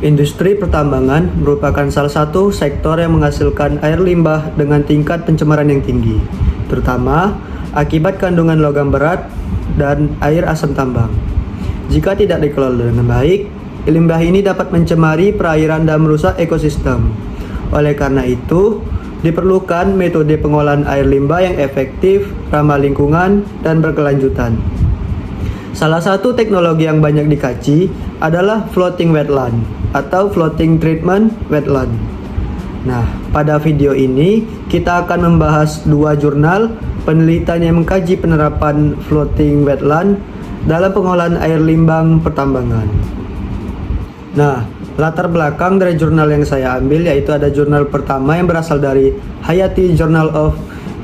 Industri pertambangan merupakan salah satu sektor yang menghasilkan air limbah dengan tingkat pencemaran yang tinggi, terutama akibat kandungan logam berat dan air asam tambang. Jika tidak dikelola dengan baik, limbah ini dapat mencemari perairan dan merusak ekosistem. Oleh karena itu, diperlukan metode pengolahan air limbah yang efektif, ramah lingkungan, dan berkelanjutan. Salah satu teknologi yang banyak dikaji adalah floating wetland atau floating treatment wetland. Nah, pada video ini kita akan membahas dua jurnal penelitian yang mengkaji penerapan floating wetland dalam pengolahan air limbah pertambangan. Nah, latar belakang dari jurnal yang saya ambil yaitu ada jurnal pertama yang berasal dari Hayati Journal of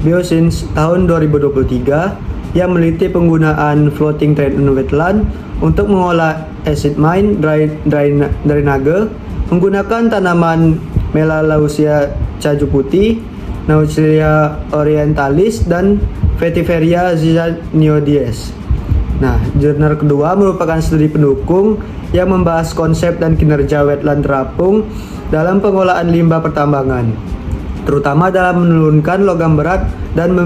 Bioscience tahun 2023 yang meneliti penggunaan floating treatment wetland untuk mengolah acid mine drainage menggunakan tanaman Melaleuca caju putih, Nautria orientalis, dan Vetiveria zizanioides. Nah, jurnal kedua merupakan studi pendukung yang membahas konsep dan kinerja wetland terapung dalam pengolahan limbah pertambangan, terutama dalam menurunkan logam berat dan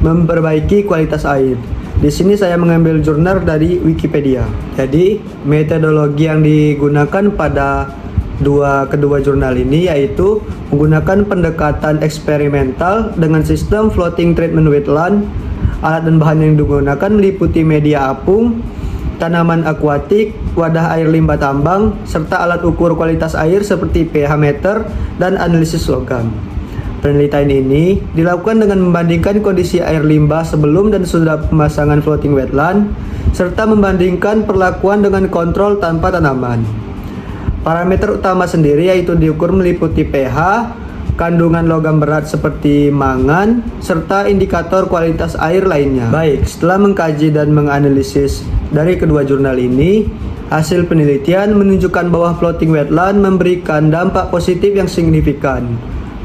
memperbaiki kualitas air. Di sini saya mengambil jurnal dari Wikipedia. Jadi, metodologi yang digunakan pada kedua jurnal ini yaitu menggunakan pendekatan eksperimental dengan sistem floating treatment wetland. Alat dan bahan yang digunakan meliputi media apung, tanaman akuatik, wadah air limbah tambang, serta alat ukur kualitas air seperti pH meter dan analisis logam. Penelitian ini dilakukan dengan membandingkan kondisi air limbah sebelum dan sesudah pemasangan floating wetland, serta membandingkan perlakuan dengan kontrol tanpa tanaman. Parameter utama sendiri yaitu diukur meliputi pH, kandungan logam berat seperti mangan, serta indikator kualitas air lainnya. Baik, setelah mengkaji dan menganalisis dari kedua jurnal ini, hasil penelitian menunjukkan bahwa floating wetland memberikan dampak positif yang signifikan.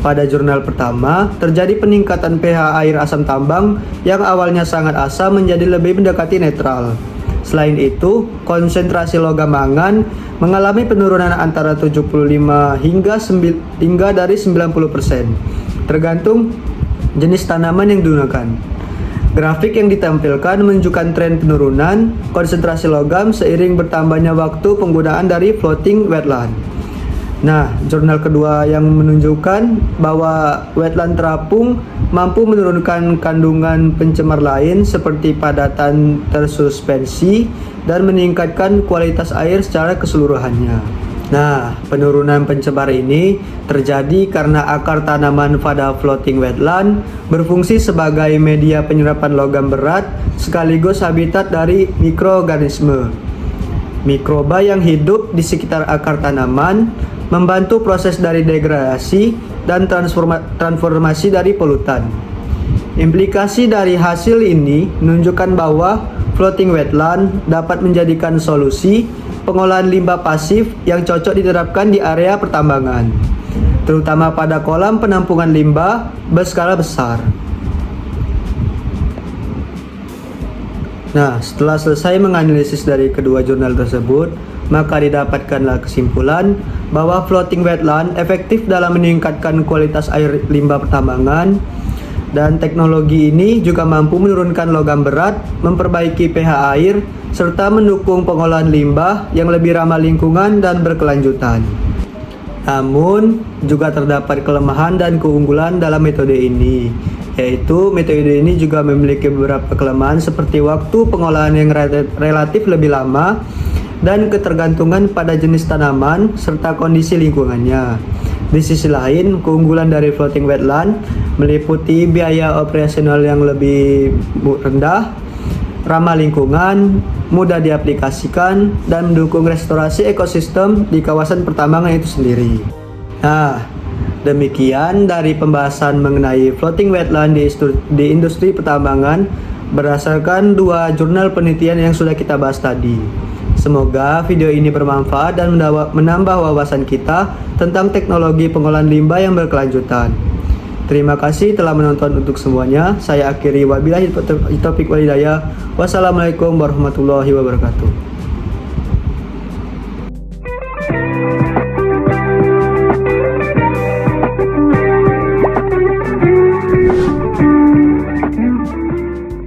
Pada jurnal pertama, terjadi peningkatan pH air asam tambang yang awalnya sangat asam menjadi lebih mendekati netral. Selain itu, konsentrasi logam mangan mengalami penurunan antara 75 hingga dari 90%, tergantung jenis tanaman yang digunakan. Grafik yang ditampilkan menunjukkan tren penurunan konsentrasi logam seiring bertambahnya waktu penggunaan dari floating wetland. Nah, jurnal kedua yang menunjukkan bahwa wetland terapung mampu menurunkan kandungan pencemar lain seperti padatan tersuspensi dan meningkatkan kualitas air secara keseluruhannya. Nah, penurunan pencemar ini terjadi karena akar tanaman pada floating wetland berfungsi sebagai media penyerapan logam berat sekaligus habitat dari mikroorganisme. Mikroba yang hidup di sekitar akar tanaman membantu proses dari degradasi dan transformasi dari polutan. Implikasi dari hasil ini menunjukkan bahwa floating wetland dapat menjadikan solusi pengolahan limbah pasif yang cocok diterapkan di area pertambangan, terutama pada kolam penampungan limbah berskala besar. Nah, setelah selesai menganalisis dari kedua jurnal tersebut, maka didapatkanlah kesimpulan bahwa floating wetland efektif dalam meningkatkan kualitas air limbah pertambangan, dan teknologi ini juga mampu menurunkan logam berat, memperbaiki pH air, serta mendukung pengolahan limbah yang lebih ramah lingkungan dan berkelanjutan. Namun, juga terdapat kelemahan dan keunggulan dalam metode ini, yaitu metode ini juga memiliki beberapa kelemahan seperti waktu pengolahan yang relatif lebih lama dan ketergantungan pada jenis tanaman serta kondisi lingkungannya. Di sisi lain, keunggulan dari floating wetland meliputi biaya operasional yang lebih rendah, ramah lingkungan, mudah diaplikasikan, dan mendukung restorasi ekosistem di kawasan pertambangan itu sendiri. Nah, demikian dari pembahasan mengenai floating wetland di industri pertambangan berdasarkan dua jurnal penelitian yang sudah kita bahas tadi. Semoga video ini bermanfaat dan menambah wawasan kita tentang teknologi pengolahan limbah yang berkelanjutan. Terima kasih telah menonton untuk semuanya. Saya akhiri wabillahi taufiq wal hidayah. Wassalamualaikum warahmatullahi wabarakatuh.